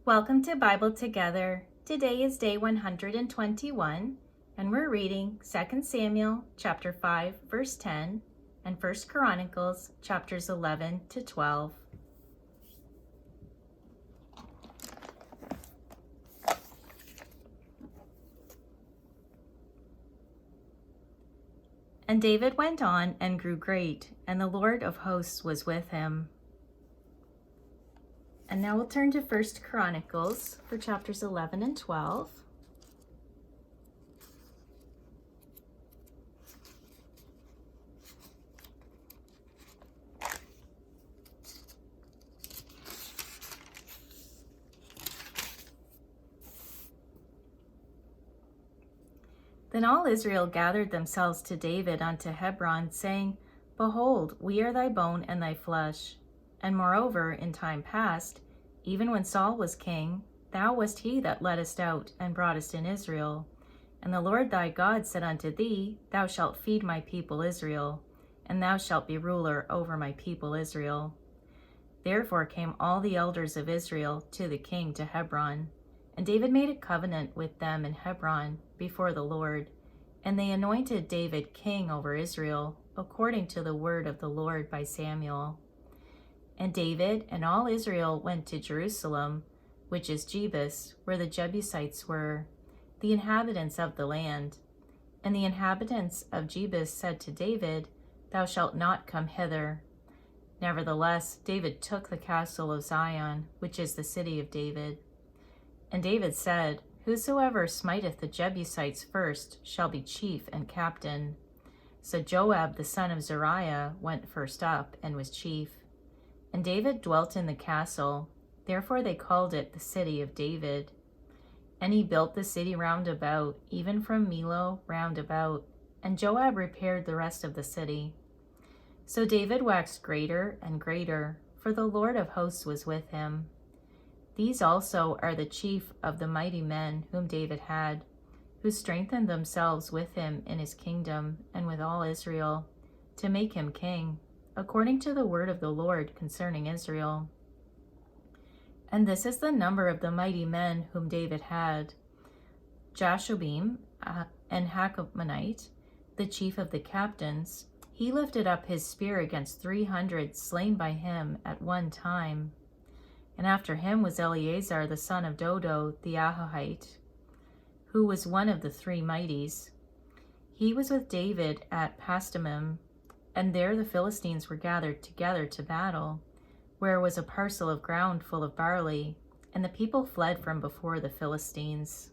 Welcome to Bible Together. Today is day 121, and we're reading 2 Samuel chapter 5, verse 10, and 1 Chronicles chapters 11 to 12. And David went on and grew great, and the Lord of hosts was with him. And now we'll turn to 1 Chronicles for chapters 11 and 12. Then all Israel gathered themselves to David unto Hebron, saying, Behold, we are thy bone and thy flesh. And moreover, in time past, even when Saul was king, thou wast he that leddest out and broughtest in Israel. And the Lord thy God said unto thee, Thou shalt feed my people Israel, and thou shalt be ruler over my people Israel. Therefore came all the elders of Israel to the king to Hebron. And David made a covenant with them in Hebron before the Lord. And they anointed David king over Israel, according to the word of the Lord by Samuel. And David and all Israel went to Jerusalem, which is Jebus, where the Jebusites were, the inhabitants of the land. And the inhabitants of Jebus said to David, Thou shalt not come hither. Nevertheless, David took the castle of Zion, which is the city of David. And David said, Whosoever smiteth the Jebusites first shall be chief and captain. So Joab the son of Zeruiah went first up and was chief. And David dwelt in the castle, therefore they called it the city of David. And he built the city round about, even from Millo round about, and Joab repaired the rest of the city. So David waxed greater and greater, for the Lord of hosts was with him. These also are the chief of the mighty men whom David had, who strengthened themselves with him in his kingdom and with all Israel, to make him king, according to the word of the Lord concerning Israel. And this is the number of the mighty men whom David had: Jashobim and Hachmonite, the chief of the captains. He lifted up his spear against 300 slain by him at one time. And after him was Eleazar the son of Dodo the Ahohite, who was one of the three mighties. He was with David at Pasdammim, and there the Philistines were gathered together to battle, where was a parcel of ground full of barley, and the people fled from before the Philistines.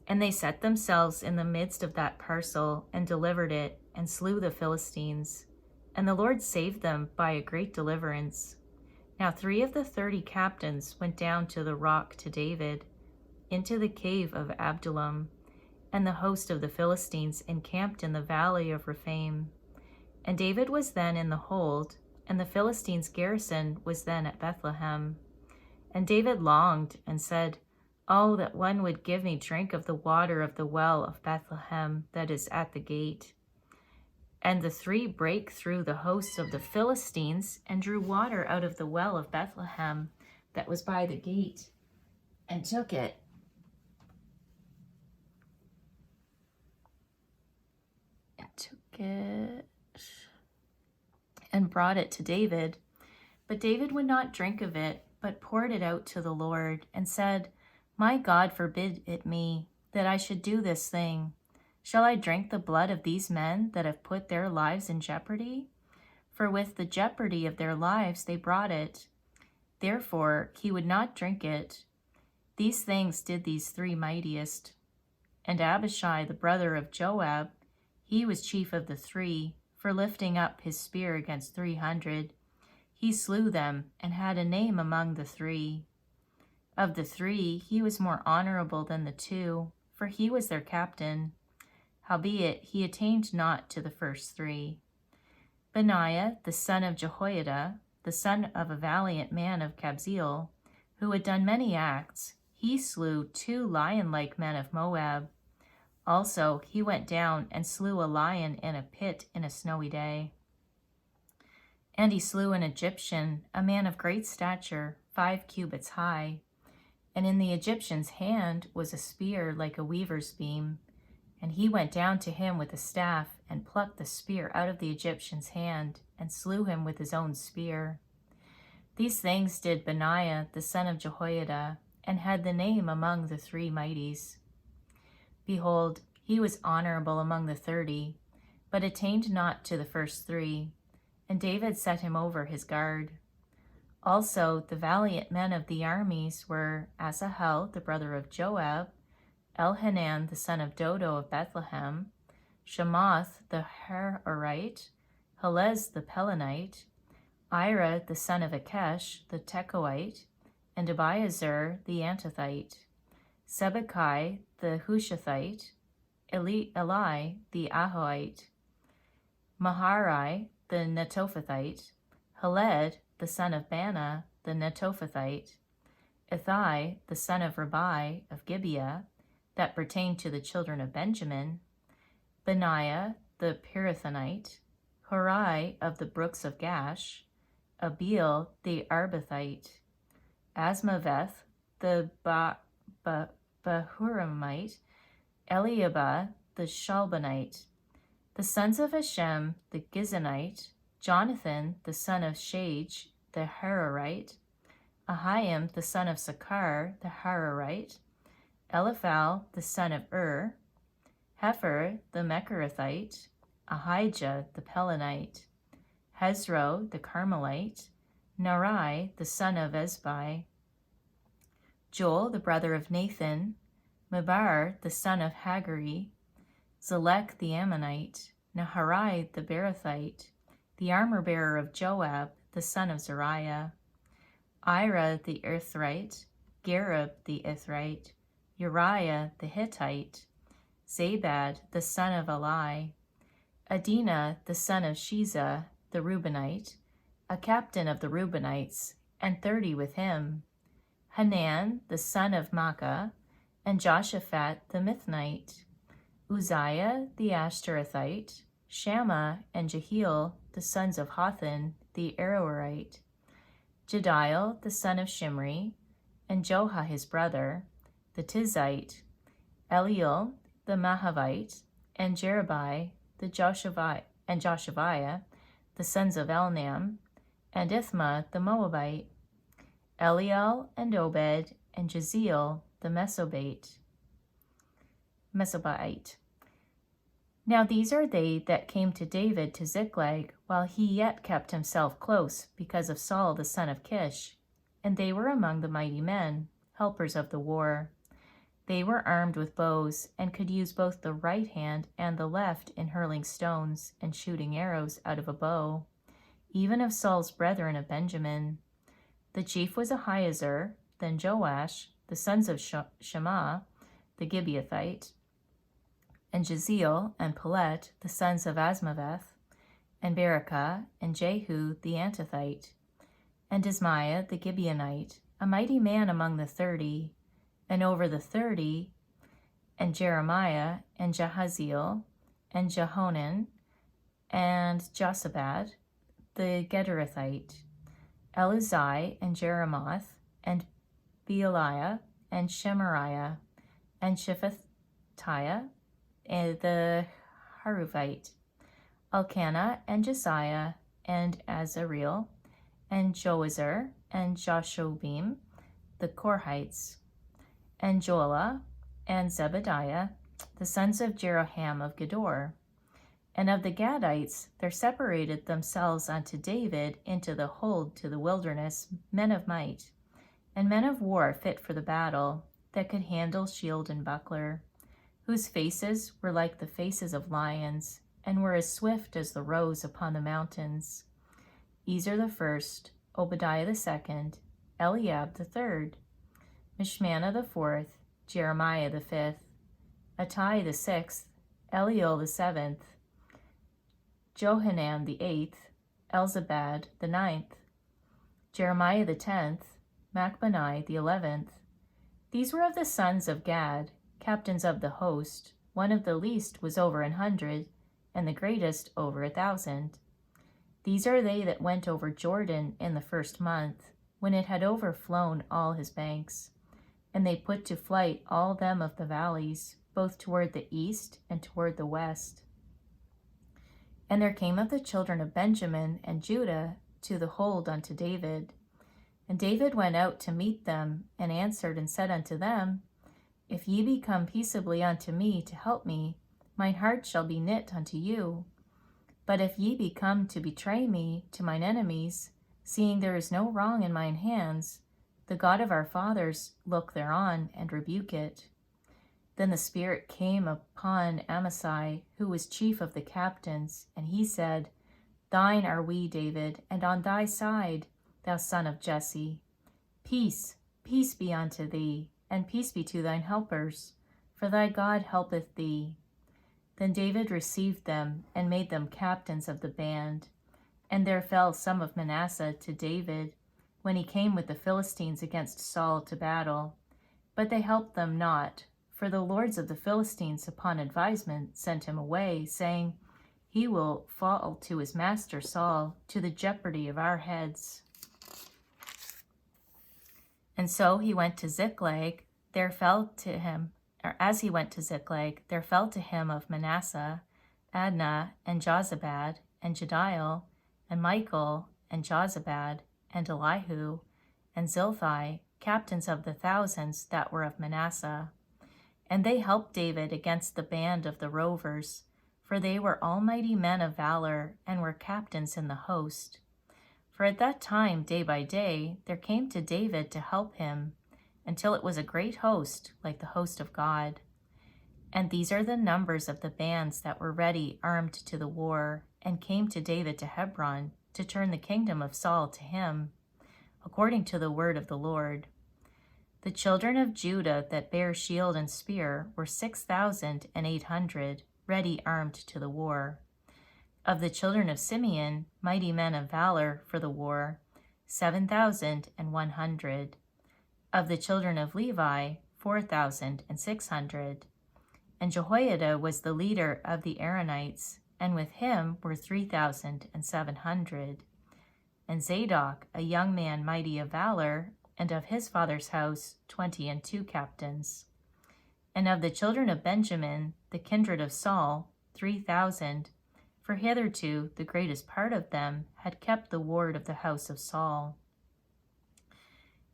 And they set themselves in the midst of that parcel, and delivered it, and slew the Philistines. And the Lord saved them by a great deliverance. Now 3 of the 30 captains went down to the rock to David, into the cave of Adullam, and the host of the Philistines encamped in the valley of Rephaim. And David was then in the hold, and the Philistines' garrison was then at Bethlehem. And David longed and said, Oh, that one would give me drink of the water of the well of Bethlehem that is at the gate. And the 3 brake through the hosts of the Philistines, and drew water out of the well of Bethlehem that was by the gate, and took it. And brought it to David. But David would not drink of it, but poured it out to the Lord, and said, My God forbid it me, that I should do this thing. Shall I drink the blood of these men that have put their lives in jeopardy? For with the jeopardy of their lives they brought it. Therefore he would not drink it. These things did these 3 mightiest. And Abishai the brother of Joab, he was chief of the 3, for lifting up his spear against 300. He slew them, and had a name among the 3. Of the 3, he was more honorable than the 2, for he was their captain. Howbeit he attained not to the first 3. Benaiah the son of Jehoiada, the son of a valiant man of Kabzeel, who had done many acts, he slew 2 lion-like men of Moab. Also he went down and slew a lion in a pit in a snowy day. And he slew an Egyptian, a man of great stature, 5 cubits high. And in the Egyptian's hand was a spear like a weaver's beam. And he went down to him with a staff, and plucked the spear out of the Egyptian's hand, and slew him with his own spear. These things did Benaiah the son of Jehoiada, and had the name among the 3 mighties. Behold, he was honorable among the 30, but attained not to the first 3, and David set him over his guard. Also the valiant men of the armies were Asahel the brother of Joab, Elhanan the son of Dodo of Bethlehem, Shemoth the Hararite, Helez the Pelonite, Ira the son of Akesh the Tekoite, and Abiezer the Antothite, Sibbecai the Hushathite, Eli the Ahoite, Maharai the Netophathite, Heled the son of Bana the Netophathite, Ithai the son of Ribai of Gibeah, that pertained to the children of Benjamin, Benaiah the Pirathonite, Hurai of the brooks of Gash, Abiel the Arbathite, Asmaveth the Bahurimite, Eliabah the Shalbanite, the sons of Hashem the Gizonite, Jonathan the son of Shage the Hararite, Ahiam the son of Sakar the Hararite, Eliphal the son of Hefer the Mecherathite, Ahijah the Pelonite, Hezro the Carmelite, Narai the son of Ezbai, Joel the brother of Nathan, Mebar the son of Hagari, Zelek the Ammonite, Naharai the Berothite, the armor-bearer of Joab the son of Zariah, Ira the Ithrite, Gareb the Ithrite, Uriah the Hittite, Zabad the son of Eli, Adina the son of Shiza the Reubenite, a captain of the Reubenites, and 30 with him, Hanan the son of Makkah, and Joshaphat the Mithnite, Uzziah the Ashtorethite, Shammah and Jehiel the sons of Hothan the Aroerite, Jediel the son of Shimri, and Joha his brother, the Tizite, Eliel the Mahavite, and Jerubai the Joshaviah, the sons of Elnam, and Ithma the Moabite, Eliel and Obed, and Jeziel the Mesobite. Now these are they that came to David to Ziklag, while he yet kept himself close, because of Saul the son of Kish. And they were among the mighty men, helpers of the war. They were armed with bows, and could use both the right hand and the left in hurling stones and shooting arrows out of a bow, even of Saul's brethren of Benjamin. The chief was Ahiezer, then Joash, the sons of Shema, the Gibeathite, and Jeziel and Pelet, the sons of Asmaveth, and Berekah, and Jehu the Antothite, and Ismaiah the Gibeonite, a mighty man among the 30, and over the 30, and Jeremiah, and Jahaziel, and Jehonan, and Josabad, the Gederathite, Eluzai, and Jeremoth, and Bealiah, and Shemariah, and Shephatiah, and the Haruvite, Elkanah, and Josiah, and Azareel, and Joazar, and Joshobim, the Korhites, and Joelah, and Zebediah, the sons of Jeroham of Gedor. And of the Gadites there separated themselves unto David into the hold to the wilderness men of might, and men of war fit for the battle, that could handle shield and buckler, whose faces were like the faces of lions, and were as swift as the roes upon the mountains. Ezer the first, Obadiah the second, Eliab the third, Mishmannah the fourth, Jeremiah the fifth, Attai the sixth, Eliel the seventh, Johanan the eighth, Elzabad the ninth, Jeremiah the 10th, Machbanai the 11th. These were of the sons of Gad, captains of the host. One of the least was over 100, and the greatest over 1,000. These are they that went over Jordan in the first month, when it had overflown all his banks. And they put to flight all them of the valleys, both toward the east and toward the west. And there came of the children of Benjamin and Judah to the hold unto David. And David went out to meet them, and answered and said unto them, If ye be come peaceably unto me to help me, mine heart shall be knit unto you. But if ye be come to betray me to mine enemies, seeing there is no wrong in mine hands, the God of our fathers look thereon and rebuke it. Then the Spirit came upon Amasai, who was chief of the captains, and he said, Thine are we, David, and on thy side, thou son of Jesse. Peace, peace be unto thee, and peace be to thine helpers, for thy God helpeth thee. Then David received them, and made them captains of the band. And there fell some of Manasseh to David, when he came with the Philistines against Saul to battle. But they helped them not, for the lords of the Philistines upon advisement sent him away, saying, He will fall to his master Saul, to the jeopardy of our heads. And so he went to Ziklag. There fell to him, or as he went to Ziklag, there fell to him of Manasseh, Adnah, and Jozabad, and Jediel, and Michael, and Jozabad, and Elihu, and Zilthai, captains of the thousands that were of Manasseh. And they helped David against the band of the rovers, for they were almighty men of valor, and were captains in the host. For at that time, day by day, there came to David to help him, until it was a great host, like the host of God. And these are the numbers of the bands that were ready armed to the war, and came to David to Hebron, to turn the kingdom of Saul to him, according to the word of the Lord. The children of Judah that bare shield and spear were 6,800, ready armed to the war. Of the children of Simeon, mighty men of valor for the war, 7,100. Of the children of Levi, 4,600. And Jehoiada was the leader of the Aaronites, and with him were 3,700. And Zadok, a young man mighty of valor, and of his father's house 22 captains. And of the children of Benjamin, the kindred of Saul, 3,000, for hitherto the greatest part of them had kept the ward of the house of Saul.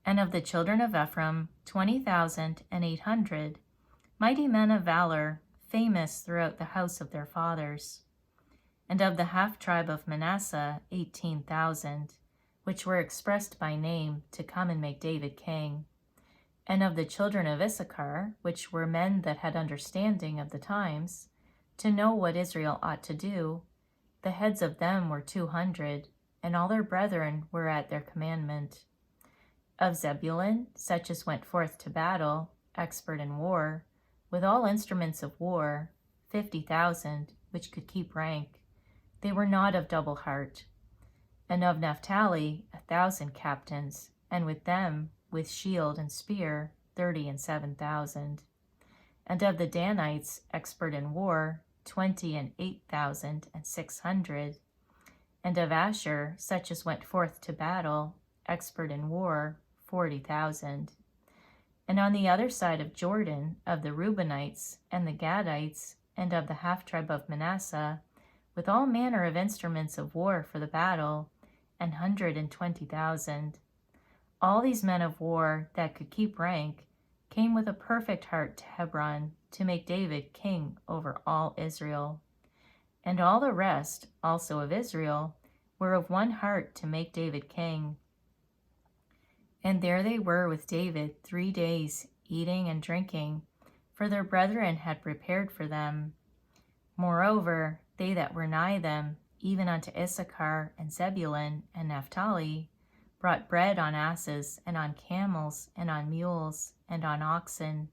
And of the children of Ephraim, 20,800, mighty men of valor, famous throughout the house of their fathers. And of the half-tribe of Manasseh, 18,000, which were expressed by name to come and make David king. And of the children of Issachar, which were men that had understanding of the times, to know what Israel ought to do, the heads of them were 200, and all their brethren were at their commandment. Of Zebulun, such as went forth to battle, expert in war, with all instruments of war, 50,000, which could keep rank. They were not of double heart. And of Naphtali, 1,000 captains, and with them, with shield and spear, 37,000. And of the Danites, expert in war, 28,600. And of Asher, such as went forth to battle, expert in war, 40,000. And on the other side of Jordan, of the Reubenites and the Gadites, and of the half-tribe of Manasseh, with all manner of instruments of war for the battle, 120,000. All these men of war that could keep rank came with a perfect heart to Hebron to make David king over all Israel. And all the rest also of Israel were of one heart to make David king. And there they were with David 3 days, eating and drinking, for their brethren had prepared for them. Moreover, they that were nigh them, even unto Issachar and Zebulun and Naphtali, brought bread on asses, and on camels, and on mules, and on oxen,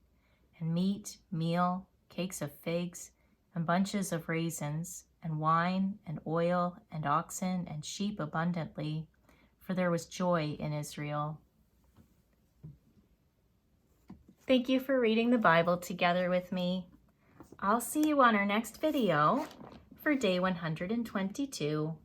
and meat, meal, cakes of figs, and bunches of raisins, and wine, and oil, and oxen, and sheep abundantly, for there was joy in Israel. Thank you for reading the Bible together with me. I'll see you on our next video for day 122.